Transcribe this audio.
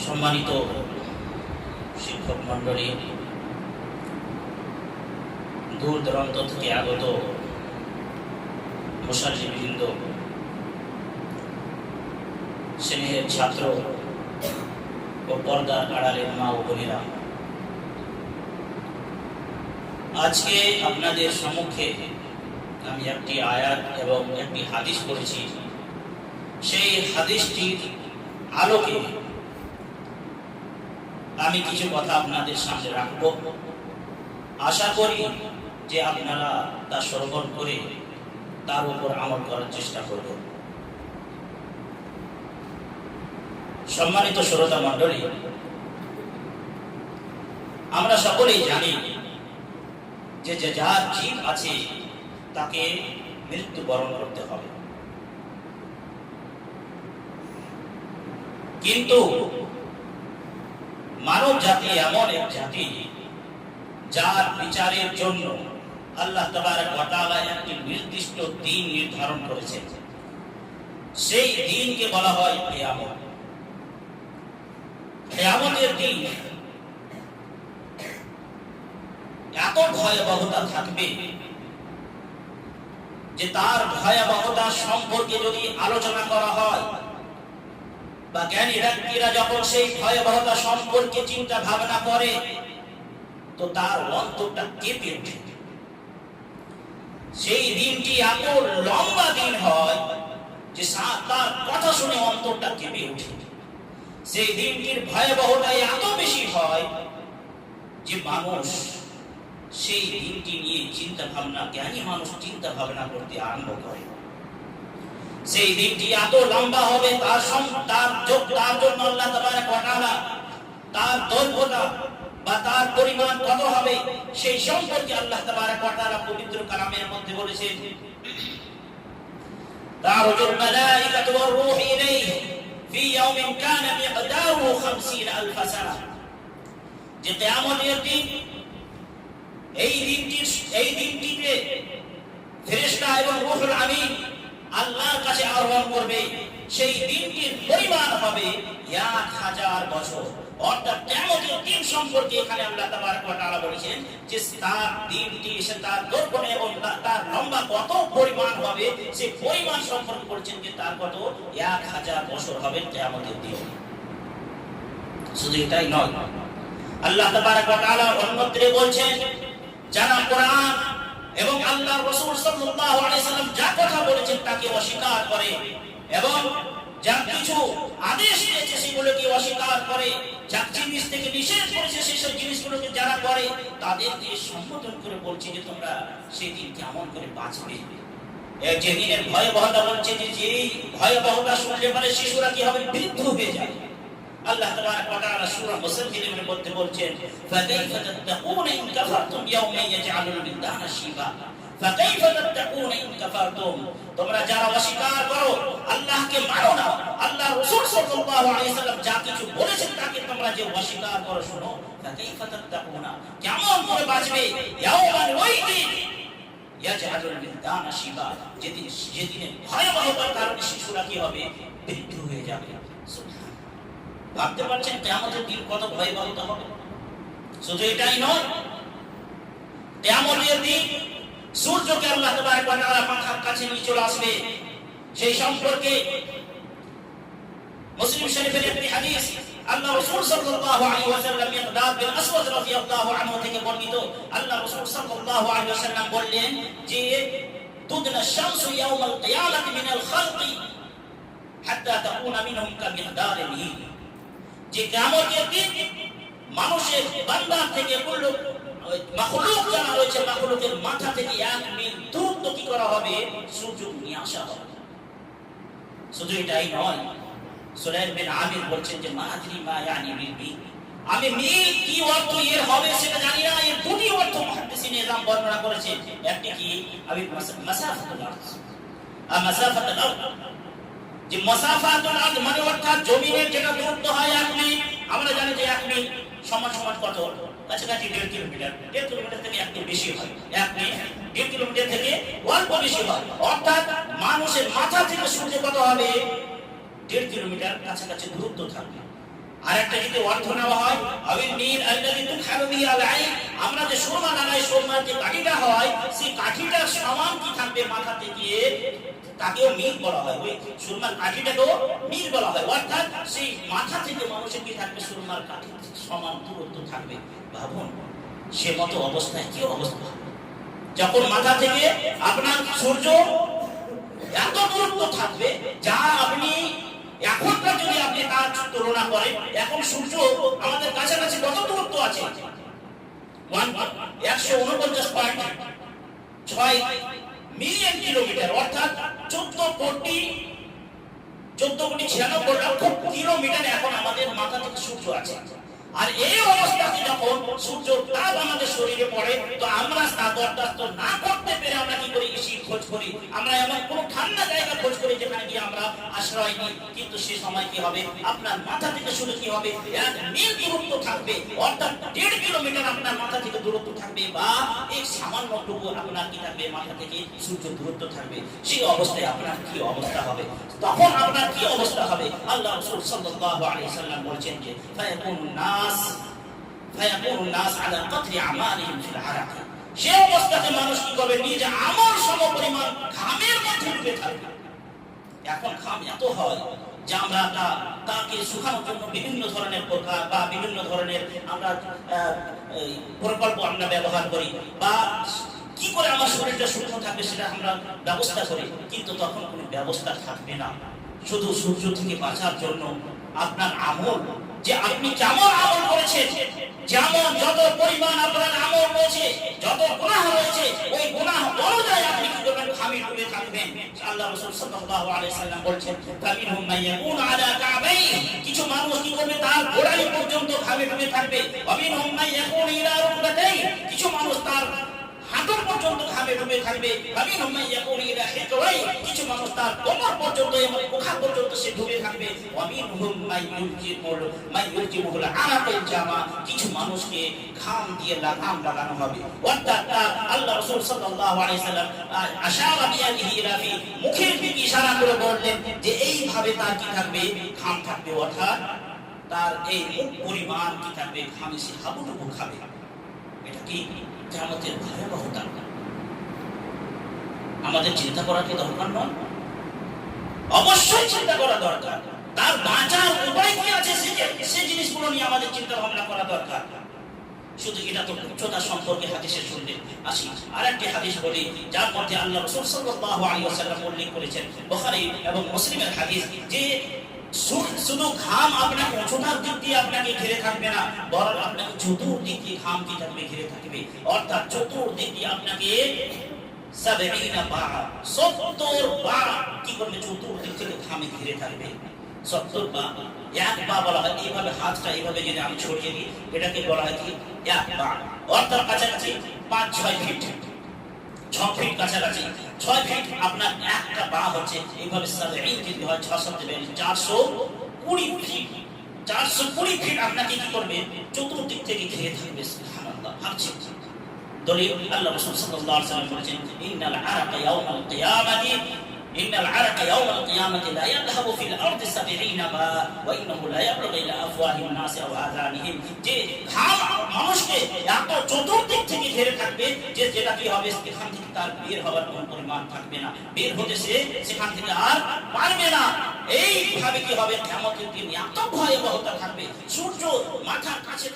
সম্মানিত শিক্ষক মন্ডলী, দূর দূরান্ত থেকে আগত মুসাল্লিবৃন্দ, স্নেহের ছাত্র ও পর্দার আড়ালের মা ও বোনেরা, আজকে আপনাদের সম্মুখে আমি একটি আয়াত এবং একটি হাদিস পড়েছি। সেই হাদিসটির আলোকে আমি কিছু কথা আপনাদের সামনে রাখব। আশা করি যে আপনারা তা শ্রবণ করে তার উপর আমল করার চেষ্টা করবেন। সম্মানিত শ্রোতা মণ্ডলী, আমরা সকলেই জানি যে যার জীব আছে তাকে মৃত্যুবরণ করতে হবে, কিন্তু মানব জাতি এমন এক জাতি যার বিচারের জন্য আল্লাহ তাবারক ওয়া তাআলা একটি নির্দিষ্ট দিন নির্ধারণ করেছেন। সেই দিনকে বলা হয় কিয়ামত। কিয়ামতের দিন এত ভয়াবহতা থাকবে যে তার ভয়াবহতা সম্পর্কে যদি আলোচনা করা হয় বা জ্ঞানী ব্যক্তিরা যখন সেই ভয়াবহতা সম্পর্কে চিন্তা ভাবনা করে তো তার অন্তরটা কেঁপে ওঠে। সেই দিনটি এত লম্বা দিন হয় যে তার কথা শুনে অন্তরটা কেঁপে ওঠে। সেই দিনটির ভয়াবহতা এত বেশি হয় যে মানুষ সেই দিনটি নিয়ে চিন্তা ভাবনা, জ্ঞানী মানুষ চিন্তা ভাবনা করতে আরম্ভ করে। সেই দিনটি এত লম্বা হবে, তার জন্য আল্লাহ তাবারক ওয়া তাআলা তার দৈর্ঘ্যতা বা তার পরিমাণ কত হবে সেই সম্পর্কে আল্লাহ তাবারক ওয়া তাআলা পবিত্র কালামের মধ্যে বলেছেন, তারুজুল মালাইকাতু ওয়ার রূহু ইলাইহি ফি ইয়াউমিন কানা মিকদারুহু 50000 সানা। যে কিয়ামতের দিন, এই দিনটিতে ফেরেশতা এবং রূহুল আমিন আল্লাহর কাছে আহ্বান করবে। সেই দিনটির পরিমাণ হবে 1000 বছর। অর্থাৎ কিয়ামতের দিন সম্পর্কে এখানে আল্লাহ তাবারক ওয়া তাআলা বলেছেন যে তার দিনটি এসে তার দৈর্ঘ্য এবং তার লম্বা কত পরিমাণ হবে সেই পরিমাণ সম্পর্কে বলেছেন যে তার কত 1000 বছর হবে কিয়ামতের দিন। শুধু এটাই নয়, আল্লাহ তাবারক ওয়া তাআলা অন্যত্রে বলছেন, যারা কোরআন এবং আল্লাহর রাসূল সাল্লাল্লাহু আলাইহি সাল্লাম যা কথা বলেছেন তাকে অস্বীকার করে এবং যা কিছু আদেশ দিয়েছে সেগুলোকে অস্বীকার করে, যা জিনিস থেকে নিষেধ করেছে সেসব জিনিসগুলোকে যারা করে তাদেরকে সম্বোধন করে বলছে যে তোমরা সেই দিন কেমন করে বাঁচবে। যে দিনের ভয়াবহতা বলছে যে এই ভয়াবহতা শুনলে পরে শিশুরা কি হবে, বৃদ্ধ হয়ে যাবে। আল্লাহ তাবারক ওয়া তাআলা সূরা মুসাজ্জিলের মধ্যে বলছেন, ফাকাইফা তাত্তাকুনা ইন কাফারতুম ইয়াওমা ইয়াজআলুল বিলদানা শিবা। ফাকাইফা তাত্তাকুনা ইন কাফারতুম, তোমরা যারা অস্বীকার করো, আল্লাহকে মানো না, আল্লাহর রাসূল সাল্লাল্লাহু আলাইহি সাল্লাম যা কিছু বলেছেন তাকে তোমরা যে অস্বীকার করো, শোনো, ফাকাইফা তাত্তাকুনা, কেমন করে বাঁচবে, ইয়াওমান ওই দিন ইয়াজআলুল বিলদানা শিবা, যেদিনে ভয়াবহতার কারণে শিশুরা কি হবে, বৃদ্ধ হয়ে যাবে। ভাবতে পারছেন কিয়ামতের দিন কত ভয়াবহতা হবে? শুধু এটাই নয়, কিয়ামতের দিন সূর্যকে আল্লাহ তাবারক ওয়া তাআলা মাথার কাছে নিয়ে চলে আসবে। সেই সম্পর্কে মুসলিম শরীফের একটি হাদিস, আল্লাহ রাসূল সাল্লাল্লাহু আলাইহি ওয়াসাল্লাম মিকদাদ বিন আসওয়াদ রাদিয়াল্লাহু আনহু থেকে বর্ণিত, আল্লাহ রাসূল সাল্লাল্লাহু আলাইহি ওয়াসাল্লাম বললেন যে তুদনা শামসু ইয়াউমাল কিয়ামাতি মিনাল খালকি হাত্তা তাকুনা মিনহুম কামিকদারিল হিল। যে কিয়ামতের দিন মানুষের বান্দা থেকে মাখলুক যারা রয়েছে, মাখলুকের মাথা থেকে 1 মিল দূরত্ব কি করা হবে, সূর্য নিয়ে আসা হবে। শুধু এটাই নয়, সুলাইম বিন আমির বলছেন যে মাআদ্রি মা ইয়ানি বিল, আমি মিল কি অর্থ এর হবে সেটা জানি না। এর দুটি অর্থ মুহাদ্দিসিন ইসলাম বর্ণনা করেছে। একটি কি আমি মাসাফাতুল আরদ, মাসাফাতুল আরদ, যে মাসাফাতুল আরদ মানে অর্থাৎ জমিনের যেটা দূরত্ব হয় 1 মিল। আমরা জানি যে 1 মিল সমান কত, কাছাকাছি 1.5 কিলোমিটার। 1.5 কিলোমিটার থেকে একটু বেশি হয়, 1 মিল 1.5 কিলোমিটার থেকে অল্প বেশি হয়। অর্থাৎ মানুষের মাথা থেকে সূর্য কত হবে, 1.5 কিলোমিটার কাছাকাছি দূরত্ব থাকবে। আরেকটা যদি অর্থ নেওয়া হয় আবিন নীর আল্লাযী তুখারু বিল আইন, আমরা যে সুরমা লাগাই, সুরমার যে কাঠিটা হয় সেই কাঠিটার সমান কি থাকবে মাথা থেকে, তাকেও মীর বলা হয়। ওই সুরমার কাঠিটাকেও মীর বলা হয়, অর্থাৎ সেই মাথা থেকে মানুষের কি থাকবে, সুরমার কাঠি সমান দূরত্ব থাকবে। ভাবুন সে মতো অবস্থায় কি অবস্থা, যখন মাথা থেকে আপনার সূর্য এত দূরত্ব থাকবে যা আপনি এখনকার যদি আপনি তার তুলনা করেন, এখন সূর্য আমাদের কাছাকাছি কত দূরত্ব আছে, 149.6 মিলিয়ন কিলোমিটার, অর্থাৎ 14 কোটি 96 লক্ষ কিলোমিটার এখন আমাদের মাথা থেকে সূর্য আছে। আর এই অবস্থাতে যখন সূর্য তাপ আমাদের শরীরে পড়ে, তো আমরা তা বরদাস্ত না করতে পেরে আমরা কি করি, শীত খোঁজ করি, আমরা এমন কোন ঠান্ডা জায়গা খোঁজ করি যেখানে গিয়ে আমরা আশ্রয় নিই। কিন্তু সে সময় কি হবে, আপনার মাথা থেকে শুরু কি হবে, 1 মিল দূরত্ব থাকবে, অর্থাৎ 1.5 কিলোমিটার আপনার মাথা থেকে দূরত্ব থাকবে, বা এই সামান্যটুকু আপনার কি থাকবে, মাথা থেকে সূর্য দূরত্ব থাকবে। সেই অবস্থায় আপনার কি অবস্থা হবে, তখন আপনার কি অবস্থা হবে? আল্লাহ রাসূল সাল্লাল্লাহু আলাইহি সাল্লাম বলেছেন যে ফায়াকুনুন নাস আলা কদরি আমালিহিম ফিল আরাক, সে অবস্থাতে মানুষ কি করবে, নিজ আমল সমপরিমাণ ঘামের মধ্যে ডুবে থাকবে। এখন ঘাম এত হয় যে আমরা তাকে শুকানোর জন্য বিভিন্ন ধরনের প্রকার বা বিভিন্ন ধরনের আমরা প্রকল্প আমরা ব্যবহার করি, বা কি করে আমার শরীরটা শুকনো থাকবে সেটা আমরা ব্যবস্থা করি, কিন্তু তখন কোনো ব্যবস্থা থাকবে না। শুধু সূর্য থেকে বাঁচার জন্য আপনার আমল, যে আপনি কেমন আমল করেছেন, যেমন যত পরিমাণ আপনার আমল রয়েছে, যত গুনাহ রয়েছে, ওই গুনাহ অনুযায়ী আপনি কি করবেন, ঘামে ডুবে থাকবেন। আল্লাহ রাসূল সাল্লাল্লাহু আলাইহি সাল্লাম বলেছেন ফামিনহুম মাইয়াকুনু আলা কাবাই, কিছু মানুষ কি করবে, তার গোড়ালি পর্যন্ত ঘামে ডুবে থাকবে। ওয়ামিনহুম মাইয়াকুনু ইলা রুকবাতাই, কিছু মানুষ তার হাঁটুর পর্যন্ত ঘামে ডুবে থাকবে। ওয়ামিনহুম মাইয়াকুনু ইলা হিকওয়াই, কিছু মানুষ তার কোমর পর্যন্ত এবং মুখা পর্যন্ত সে ডুবে থাকবে। ওয়ামিনহুম মাইয়ুলজিমুল আরাকাল জামা, কিছু মানুষকে ঘাম দিয়ে লাগানো হবে। অর্থাৎ আল্লাহ রাসূল সাল্লাল্লাহু আলাইহি সাল্লাম আশারা বিয়াদিহি ইলা ফি, মুখের দিকে ইশারা করে বললেন যে এইভাবে তার কি থাকবে, ঘাম থাকবে, অর্থাৎ তার এই মুখ পরিমাণ কি থাকবে, ঘামে সে হাবুডুবু খাবে। এটা কি কিয়ামতের ভয়াবহতা আমাদের চিন্তা করা কি দরকার নয়? অবশ্যই চিন্তা করা দরকার। তার বাঁচার উপায় কি আছে সেই জিনিসগুলো নিয়ে আমাদের চিন্তা ভাবনা করা দরকার। শুধু এটা তো উচ্চতা সম্পর্কে হাদিসে শুনলে আসি। আরেকটি হাদিস বলি যার মধ্যে আল্লাহ রাসূল সাল্লাল্লাহু আলাইহি ওয়াসাল্লাম উল্লেখ করেছেন, বুখারী এবং মুসলিমের হাদিস, যে শুধু ঘাম আপনাকে উচ্চতার দিক দিয়ে আপনাকে ঘিরে থাকবে না, বরং আপনাকে চতুর্দিক দিয়ে ঘাম কি থাকবে, ঘিরে থাকবে। অর্থাৎ চতুর্দিক দিয়ে আপনাকে 70 পা কি করবে, চতুর্দিক থেকে ঘামে ঘিরে থাকবে। 70 পা, 1 পা বলা হয় এইভাবে, হাতটা এইভাবে যদি আমি ছড়িয়ে দিই এটাকে বলা হয় কি 1 পা, অর্থাৎ কাছাকাছি 5-6 ফিট, 6 ফিট কাছাকাছি 6 ফিট আপনার একটা পা হচ্ছে এইভাবে 70 যদি হয় 420 ফিট, 420 ফিট আপনাকে কি করবে, চতুর্দিক থেকে ঘিরে থাকবে। সুবহানাল্লাহ, ভাবছি দলিল আল্লাহ রাসূল সাল্লাল্লাহু আলাইহি ওয়াসাল্লাম বলেছেন ইন্নাল আরাকা ইয়াওমাল কিয়ামাতি, ইন্নাল আরাকা ইয়াওমাল কিয়ামাতি লা ইয়াযহাবু ফিল আরদি 70 মা ওয়া ইন্নাহু লা ইয়াবলুগু ইলা আফওয়াহিন নাস ওয়া আযানিহিম, যে ঘাম মানুষকে এত চতুর্দিক থেকে ঘিরে থাকবে যে যেটা কি হবে, সেখান থেকে তার বের হওয়ার কোনো পরিমাণ থাকবে না, বের হতে সেখান থেকে আর পারবে না। এইভাবে কি হবে, কিয়ামতের দিন এত ভয়াবহতা থাকবে, সূর্য মাথার কাছে